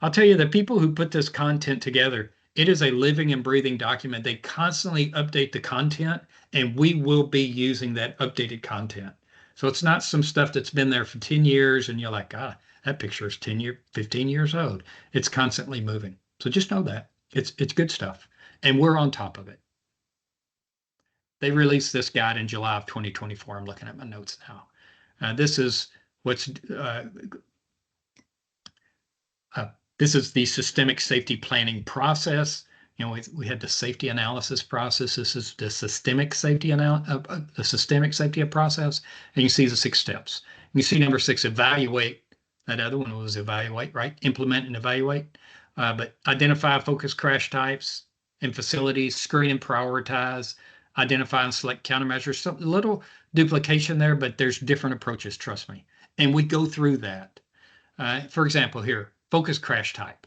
Speaker 3: I'll tell you, the people who put this content together, it is a living and breathing document. They constantly update the content, and we will be using that updated content. So it's not some stuff that's been there for 10 years and you're like, ah, that picture is 15 years old. It's constantly moving. So just know that. It's good stuff. And we're on top of it. They released this guide in July of 2024. I'm looking at my notes now. This is this is the systemic safety planning process. You know, we had the safety analysis process. This is the systemic safety process, and you see the 6 steps. You see number 6, evaluate. That other one was evaluate, right? Implement and evaluate. But identify focus crash types and facilities, screen and prioritize. Identify and select countermeasures. Some little duplication there, but there's different approaches, trust me. And we go through that. For example, here, focus crash type.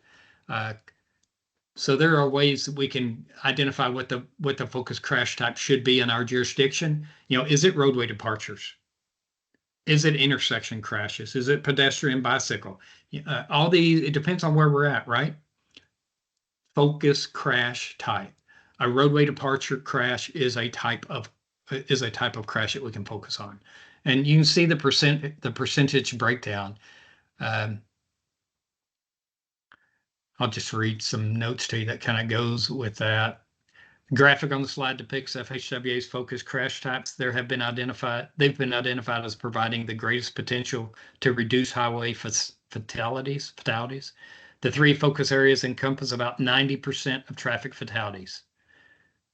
Speaker 3: So there are ways that we can identify what the focus crash type should be in our jurisdiction. You know, is it roadway departures? Is it intersection crashes? Is it pedestrian bicycle? All these, it depends on where we're at, right? Focus crash type. A roadway departure crash is a type of crash that we can focus on, and you can see the percentage breakdown. I'll just read some notes to you that kind of goes with that. The graphic on the slide depicts FHWA's focus crash types. They've been identified as providing the greatest potential to reduce highway fatalities. The 3 focus areas encompass about 90% of traffic fatalities.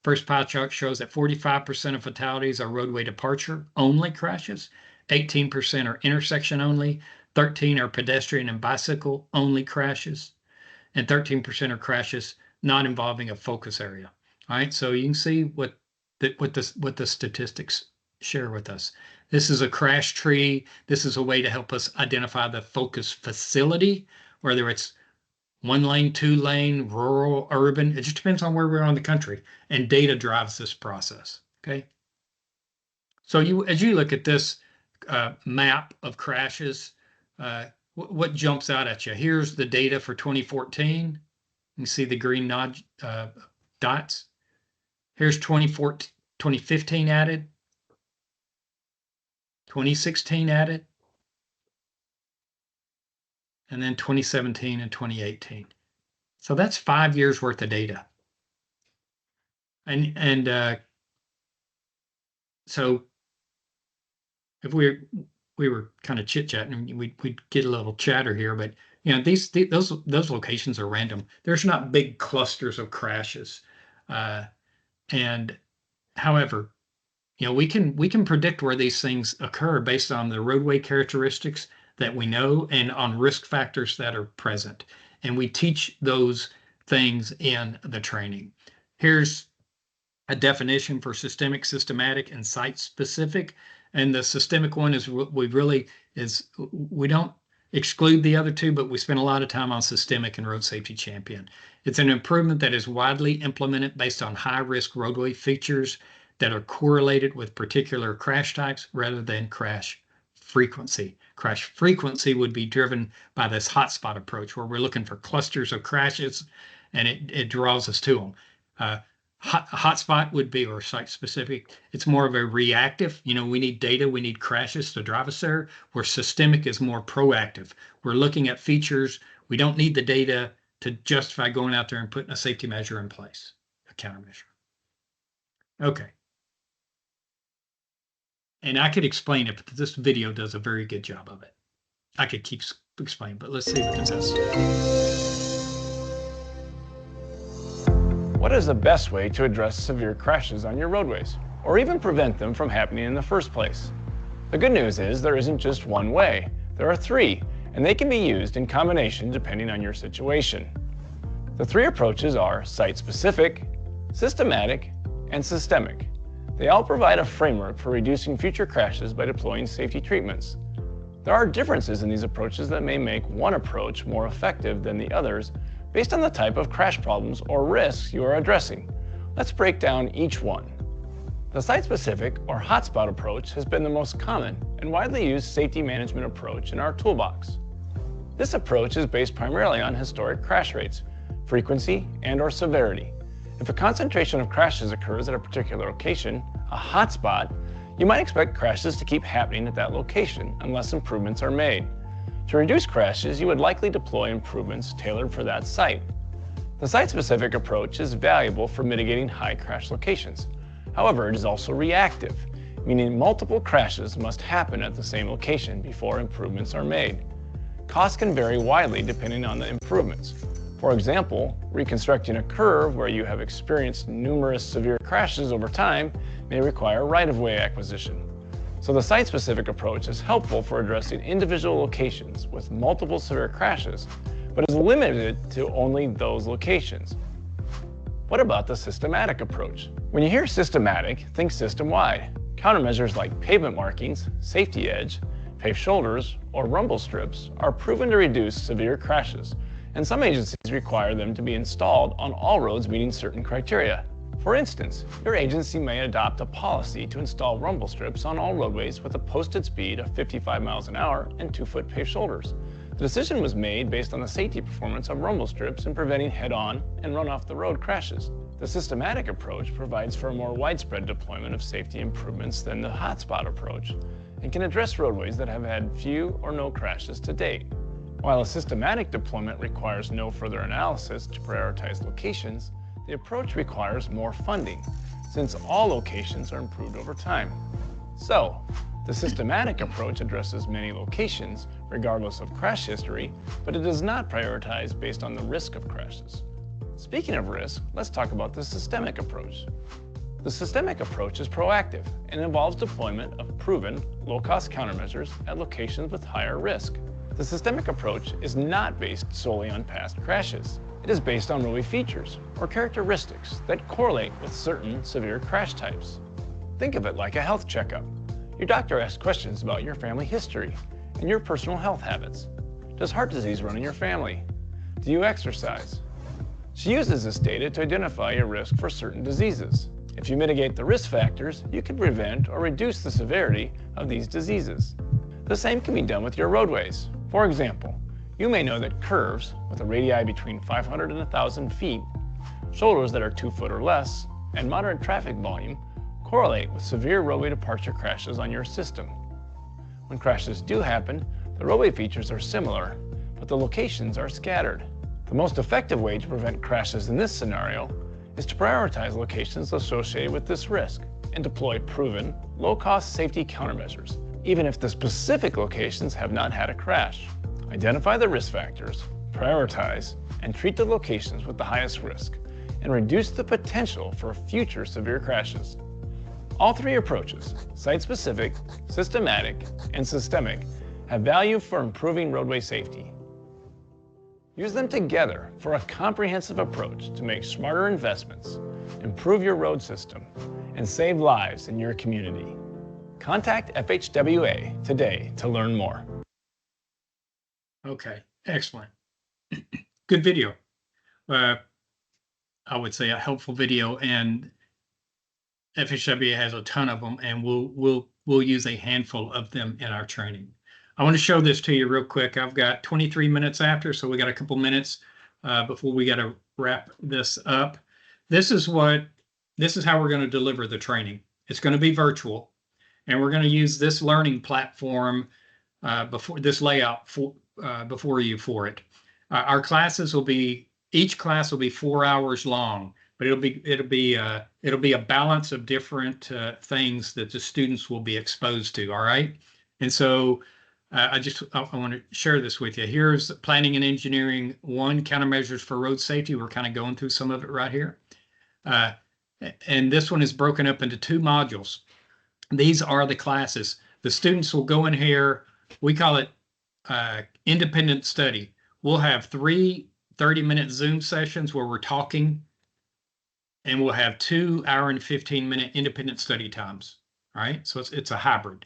Speaker 3: First pie chart shows that 45% of fatalities are roadway departure only crashes, 18% are intersection only, 13 are pedestrian and bicycle only crashes, and 13% are crashes not involving a focus area. All right, so you can see what the statistics share with us. This is a crash tree. This is a way to help us identify the focus facility, whether it's 1 lane, 2 lane, rural, urban. It just depends on where we're on the country, and data drives this process. Okay. So as you look at this map of crashes, what jumps out at you? Here's the data for 2014. You see the green dots. Here's 2015 added, 2016 added, and then 2017 and 2018. So that's 5 years worth of data. And so if we were kind of chit-chatting, we'd get a little chatter here, but you know, those locations are random. There's not big clusters of crashes. And however, you know, we can predict where these things occur based on the roadway characteristics that we know and on risk factors that are present. And we teach those things in the training. Here's a definition for systemic, systematic, and site-specific. And the systemic one is we don't exclude the other two, but we spend a lot of time on systemic and road safety champion. It's an improvement that is widely implemented based on high-risk roadway features that are correlated with particular crash types rather than crash frequency. Crash frequency would be driven by this hotspot approach where we're looking for clusters of crashes and it draws us to them. Hotspot would be, or site specific, it's more of a reactive. You know, we need data, we need crashes to drive us there, where systemic is more proactive. We're looking at features. We don't need the data to justify going out there and putting a safety measure in place, a countermeasure. Okay. And I could explain it, but this video does a very good job of it. I could keep explaining, but let's see what it says.
Speaker 14: What is the best way to address severe crashes on your roadways, or even prevent them from happening in the first place? The good news is there isn't just one way. There are 3, and they can be used in combination depending on your situation. The 3 approaches are site-specific, systematic, and systemic. They all provide a framework for reducing future crashes by deploying safety treatments. There are differences in these approaches that may make one approach more effective than the others based on the type of crash problems or risks you are addressing. Let's break down each one. The site-specific or hotspot approach has been the most common and widely used safety management approach in our toolbox. This approach is based primarily on historic crash rates, frequency, and/or severity. If a concentration of crashes occurs at a particular location, a hotspot, you might expect crashes to keep happening at that location unless improvements are made. To reduce crashes, you would likely deploy improvements tailored for that site. The site-specific approach is valuable for mitigating high crash locations. However, it is also reactive, meaning multiple crashes must happen at the same location before improvements are made. Costs can vary widely depending on the improvements. For example, reconstructing a curve where you have experienced numerous severe crashes over time may require right-of-way acquisition. So the site-specific approach is helpful for addressing individual locations with multiple severe crashes, but is limited to only those locations. What about the systematic approach? When you hear systematic, think system-wide. Countermeasures like pavement markings, safety edge, paved shoulders, or rumble strips are proven to reduce severe crashes, and some agencies require them to be installed on all roads meeting certain criteria. For instance, your agency may adopt a policy to install rumble strips on all roadways with a posted speed of 55 miles an hour and 2-foot paved shoulders. The decision was made based on the safety performance of rumble strips in preventing head-on and run-off-the-road crashes. The systematic approach provides for a more widespread deployment of safety improvements than the hotspot approach and can address roadways that have had few or no crashes to date. While a systematic deployment requires no further analysis to prioritize locations, the approach requires more funding, since all locations are improved over time. So, the systematic approach addresses many locations, regardless of crash history, but it does not prioritize based on the risk of crashes. Speaking of risk, let's talk about the systemic approach. The systemic approach is proactive and involves deployment of proven, low-cost countermeasures at locations with higher risk. The systemic approach is not based solely on past crashes. It is based on roadway features or characteristics that correlate with certain severe crash types. Think of it like a health checkup. Your doctor asks questions about your family history and your personal health habits. Does heart disease run in your family? Do you exercise? She uses this data to identify a risk for certain diseases. If you mitigate the risk factors, you can prevent or reduce the severity of these diseases. The same can be done with your roadways. For example, you may know that curves with a radii between 500 and 1,000 feet, shoulders that are 2 foot or less, and moderate traffic volume correlate with severe roadway departure crashes on your system. When crashes do happen, the roadway features are similar, but the locations are scattered. The most effective way to prevent crashes in this scenario is to prioritize locations associated with this risk and deploy proven, low-cost safety countermeasures, even if the specific locations have not had a crash. Identify the risk factors, prioritize, and treat the locations with the highest risk, and reduce the potential for future severe crashes. All three approaches, site-specific, systematic, and systemic, have value for improving roadway safety. Use them together for a comprehensive approach to make smarter investments, improve your road system, and save lives in your community. Contact FHWA today to learn more.
Speaker 3: Okay, excellent. Good video. I would say a helpful video, and FHWA has a ton of them, and we'll use a handful of them in our training. I want to show this to you real quick. I've got 23 minutes after, so we got a couple minutes before we got to wrap this up. This is how we're going to deliver the training. It's going to be virtual, and we're going to use this learning platform before this layout before you for it. Our classes will be, each class will be 4 hours long, but it'll be a balance of different things that the students will be exposed to. All right, and so. I want to share this with you. Here's Planning and Engineering 1, Countermeasures for Road Safety. We're kind of going through some of it right here. And this one is broken up into 2 modules. These are the classes. The students will go in here. We call it independent study. We'll have 3 30-minute Zoom sessions where we're talking, and we'll have 2 hour and 15-minute independent study times. All right, so it's a hybrid.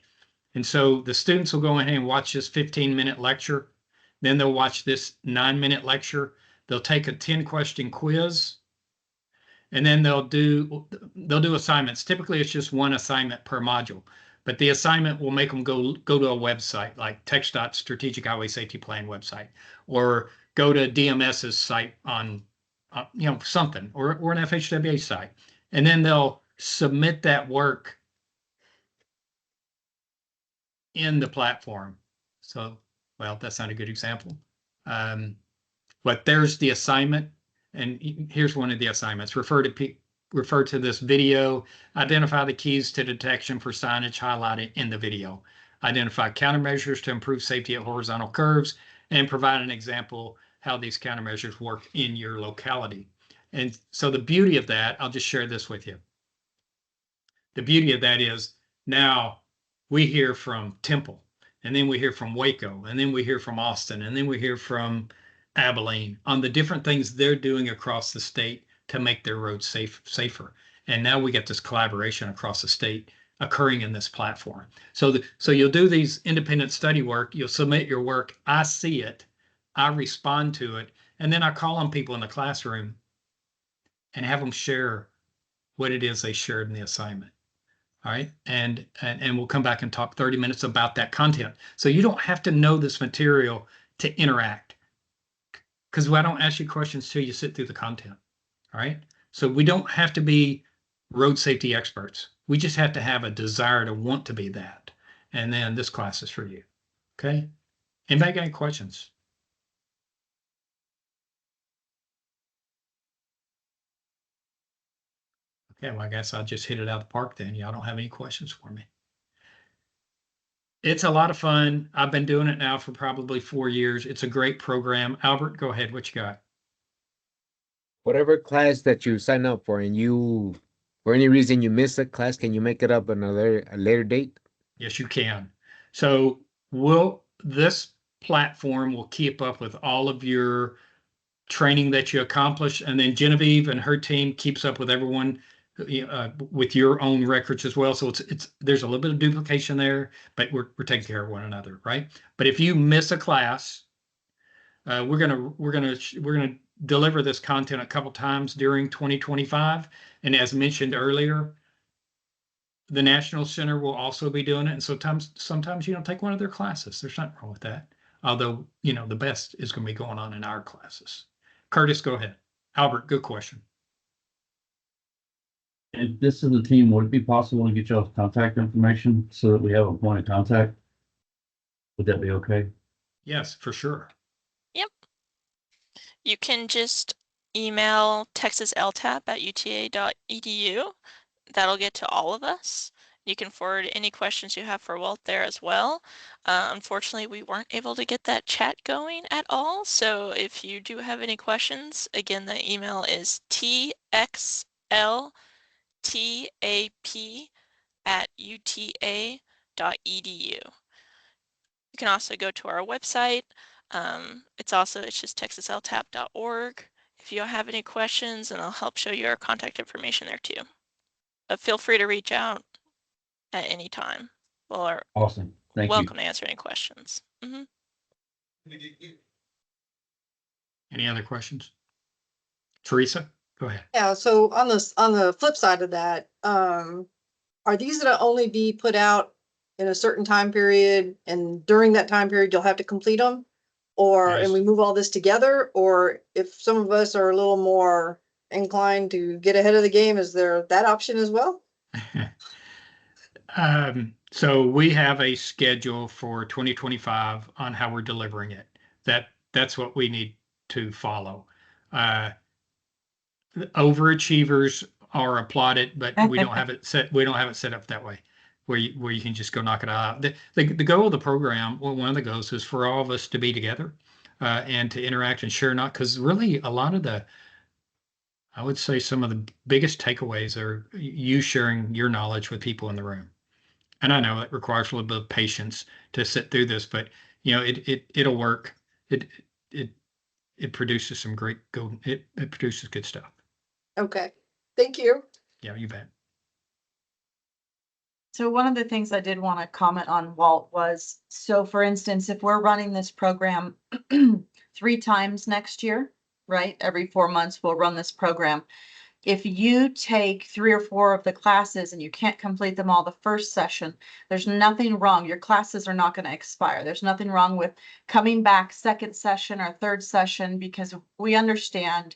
Speaker 3: And so the students will go in and watch this 15-minute lecture. Then they'll watch this 9-minute lecture. They'll take a 10-question quiz, and then they'll do assignments. Typically, it's just 1 assignment per module, but the assignment will make them go to a website like TxDOT Strategic Highway Safety Plan website, or go to DMS's site on something, or an FHWA site, and then they'll submit that work in the platform. So, well, that's not a good example. But there's the assignment, and here's one of the assignments. Refer to this video, identify the keys to detection for signage highlighted in the video, identify countermeasures to improve safety at horizontal curves, and provide an example how these countermeasures work in your locality. And so the beauty of that, I'll just share this with you. The beauty of that is now we hear from Temple, and then we hear from Waco, and then we hear from Austin, and then we hear from Abilene on the different things they're doing across the state to make their roads safer. And now we get this collaboration across the state occurring in this platform. So you'll do these independent study work, you'll submit your work, I see it, I respond to it, and then I call on people in the classroom and have them share what it is they shared in the assignment. All right, and we'll come back and talk 30 minutes about that content. So you don't have to know this material to interact, because I don't ask you questions till you sit through the content. All right, so we don't have to be road safety experts. We just have to have a desire to want to be that. And then this class is for you. Okay, anybody got any questions? Okay, well, I guess I'll just hit it out of the park then. Y'all don't have any questions for me. It's a lot of fun. I've been doing it now for probably 4 years. It's a great program. Albert, go ahead. What you got?
Speaker 5: Whatever class that you sign up for and you, for any reason you miss a class, can you make it up another a later date?
Speaker 3: Yes, you can. So this platform will keep up with all of your training that you accomplish, and then Genevieve and her team keeps up with everyone with your own records as well. So it's there's a little bit of duplication there, but we're taking care of one another, right? But if you miss a class, we're gonna deliver this content a couple times during 2025, and as mentioned earlier, the National Center will also be doing it. And sometimes take one of their classes. There's nothing wrong with that. Although, the best is going to be going on in our classes. Curtis, go ahead. Albert, good question.
Speaker 11: If this is the team, would it be possible to get y'all's contact information so that we have a point of contact? Would that be okay?
Speaker 3: Yes, for sure.
Speaker 4: Yep. You can just email texasltap@uta.edu. That'll get to all of us. You can forward any questions you have for Walt there as well. Unfortunately, we weren't able to get that chat going at all. So if you do have any questions, again, the email is txltap@uta.edu. You can also go to our website. It's just texasltap.org. If you have any questions, and I'll help show you our contact information there too. But feel free to reach out at any time. We're
Speaker 11: Awesome. Thank
Speaker 4: welcome to answer any questions.
Speaker 3: Any other questions? Teresa, go ahead.
Speaker 7: Yeah, so on the flip side of that, are these gonna only be put out in a certain time period, and during that time period, you'll have to complete them? Or,
Speaker 3: Yes.
Speaker 7: and we move all this together, or if some of us are a little more inclined to get ahead of the game, is there that option as well?
Speaker 3: So we have a schedule for 2025 on how we're delivering it. That's what we need to follow. Overachievers are applauded, but we don't have it set. We don't have it set up that way, where you can just go knock it out. The goal of the program, well, one of the goals is for all of us to be together and to interact and share. Not because really a lot of I would say some of the biggest takeaways are you sharing your knowledge with people in the room. And I know it requires a little bit of patience to sit through this, but it'll work. It produces some great it produces good stuff.
Speaker 7: Okay, thank you.
Speaker 3: Yeah, you bet.
Speaker 2: So one of the things I did want to comment on, Walt, was, so for instance, if we're running this program 3 times next year, right? Every 4 months, we'll run this program. If you take 3 or 4 of the classes and you can't complete them all the first session, there's nothing wrong. Your classes are not going to expire. There's nothing wrong with coming back second session or third session, because we understand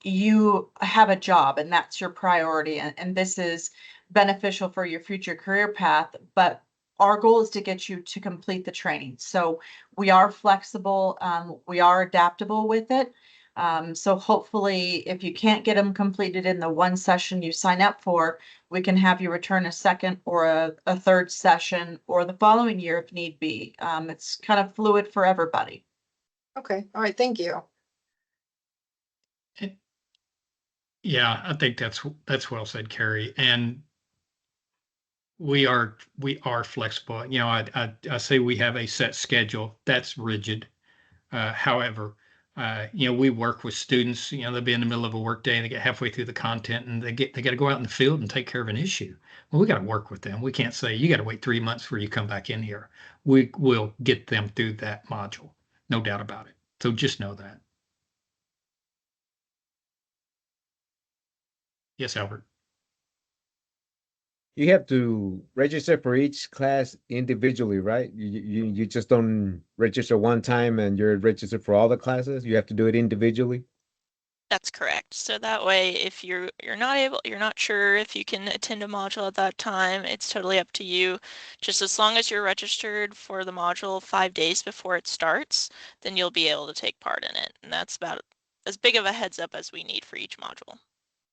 Speaker 2: you have a job and that's your priority. And this is beneficial for your future career path. But our goal is to get you to complete the training. So we are flexible. We are adaptable with it. So hopefully, if you can't get them completed in the one session you sign up for, we can have you return a second or a third session, or the following year if need be. It's kind of fluid for everybody.
Speaker 7: Okay, all right, thank you.
Speaker 3: Yeah, I think that's well said, Carrie. And we are flexible. I say we have a set schedule that's rigid. However, we work with students. They'll be in the middle of a work day and they get halfway through the content and they got to go out in the field and take care of an issue. Well, we got to work with them. We can't say you got to wait 3 months before you come back in here. We will get them through that module, no doubt about it. So just know that. Yes, Albert.
Speaker 5: You have to register for each class individually, right? You just don't register one time and you're registered for all the classes. You have to do it individually.
Speaker 4: That's correct. So that way, if you're not sure if you can attend a module at that time, it's totally up to you. Just as long as you're registered for the module 5 days before it starts, then you'll be able to take part in it. And that's about as big of a heads up as we need for each module.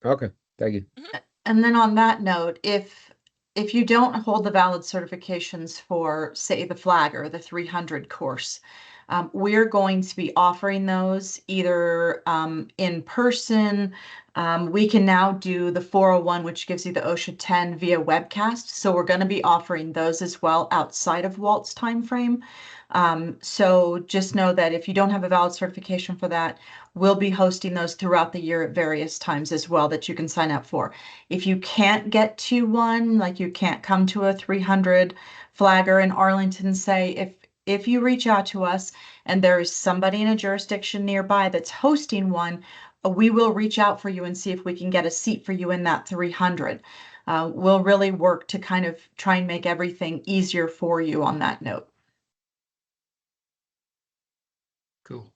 Speaker 5: Okay, thank you.
Speaker 2: And then on that note, if you don't hold the valid certifications for, say, the Flag or the 300 course, We're going to be offering those either in person. We can now do the 401, which gives you the OSHA 10 via webcast. So we're going to be offering those as well outside of Walt's timeframe. So just know that if you don't have a valid certification for that, we'll be hosting those throughout the year at various times as well that you can sign up for. If you can't get to one, like you can't come to a 300 flagger in Arlington, say, if you reach out to us and there is somebody in a jurisdiction nearby that's hosting one, we will reach out for you and see if we can get a seat for you in that 300. We'll really work to kind of try and make everything easier for you on that note.
Speaker 3: Cool.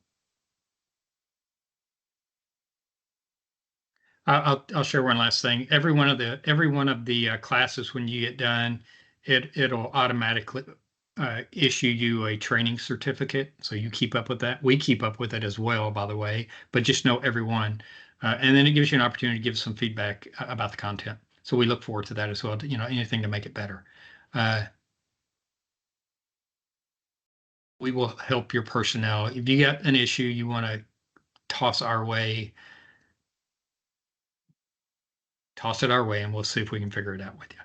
Speaker 3: I'll share one last thing. Every one of the classes, when you get done, it'll automatically issue you a training certificate. So you keep up with that. We keep up with it as well, by the way, but just know everyone. And then it gives you an opportunity to give some feedback about the content. So we look forward to that as well. To, anything to make it better. We will help your personnel. If you got an issue you want to toss our way, toss it our way, and we'll see if we can figure it out with you.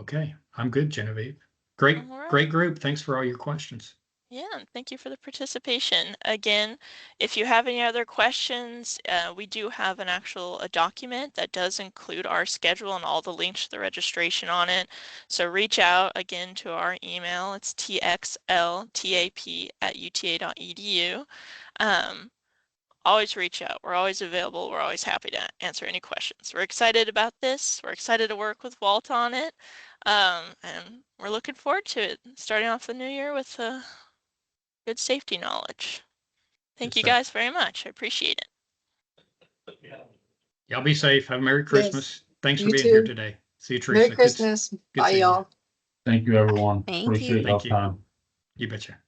Speaker 3: Okay, I'm good, Genevieve. Great,
Speaker 4: All right.
Speaker 3: great group. Thanks for all your questions.
Speaker 4: Yeah, and thank you for the participation. Again, if you have any other questions, we do have a document that does include our schedule and all the links to the registration on it. So reach out again to our email. It's txltap@uta.edu. Always reach out. We're always available. We're always happy to answer any questions. We're excited about this. We're excited to work with Walt on it. And we're looking forward to it, starting off the new year with good safety knowledge. Thank you guys very much. I appreciate it.
Speaker 3: Y'all be safe. Have a Merry Christmas. Thanks for
Speaker 7: You
Speaker 3: being
Speaker 7: too.
Speaker 3: here today. See you, Teresa.
Speaker 7: Merry Christmas.
Speaker 3: Good
Speaker 7: Bye,
Speaker 3: seeing you.
Speaker 7: y'all.
Speaker 11: Thank you, everyone.
Speaker 1: Thank
Speaker 11: Appreciate
Speaker 1: you.
Speaker 11: y'all
Speaker 3: Thank you.
Speaker 11: time.
Speaker 3: You betcha.